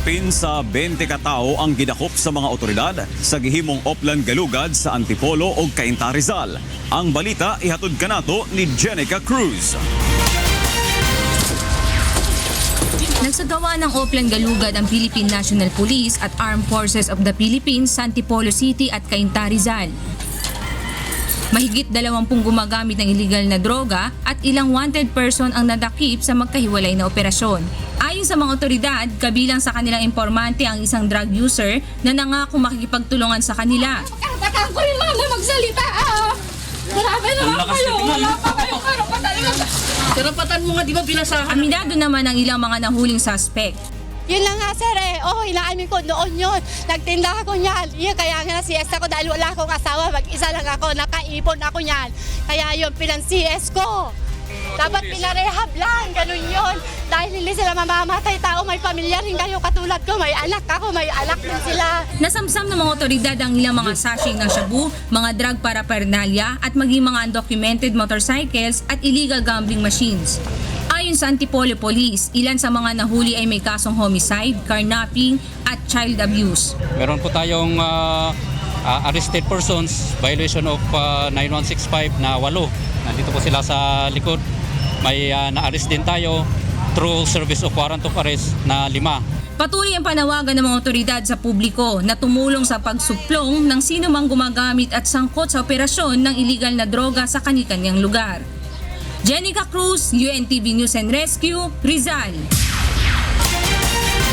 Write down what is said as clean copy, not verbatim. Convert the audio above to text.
Kapin sa 20 ka tawo ang gidakop sa mga otoridad sa gihimong Oplan Galugad sa Antipolo ug Cainta Rizal. Ang balita ihatod kanato ni Jenica Cruz. Nagsagawa ng Oplan Galugad ang Philippine National Police at Armed Forces of the Philippines sa Antipolo City at Cainta Rizal. Mahigit 20 gumagamit ng illegal na droga at ilang wanted person ang nadakip sa magkahiwalay na operasyon. Ayon sa mga otoridad, kabilang sa kanilang informante ang isang drug user na nangako makikipagtulungan sa kanila. Takaan ko rin mama magsalita Marami naman kayo. Wala pa kayong karapatan. Karapatan mo nga, di ba binasahan? Aminado naman ang ilang mga nahuling suspect. Yun lang nga sir inaamin ko noon yun. Nagtinda ako niyan. Yun kaya nga CS ako dahil wala akong asawa. Mag-isa lang ako. Nakaipon ako niyan. Kaya yun pinang-CS ko. Dapat pinarehab lang. Ganun yun. Dahil hindi sila mamamatay tao. May pamilya rin kayo katulad ko. May anak ako. May anak din sila. Nasamsam ng mga otoridad ang ilang mga sachet ng shabu, mga drug paraphernalia at maging mga undocumented motorcycles at illegal gambling machines. Ayon sa Antipolo Police, ilan sa mga nahuli ay may kasong homicide, carnapping at child abuse. Meron po tayong arrested persons, violation of 9165 na 8. Nandito po sila sa likod. May na-arrest din tayo through service of warrant of arrest na 5. Patuloy ang panawagan ng mga otoridad sa publiko na tumulong sa pagsuplong ng sino mang gumagamit at sangkot sa operasyon ng illegal na droga sa kani-kanyang lugar. Jenica Cruz, UNTV News and Rescue, Rizal.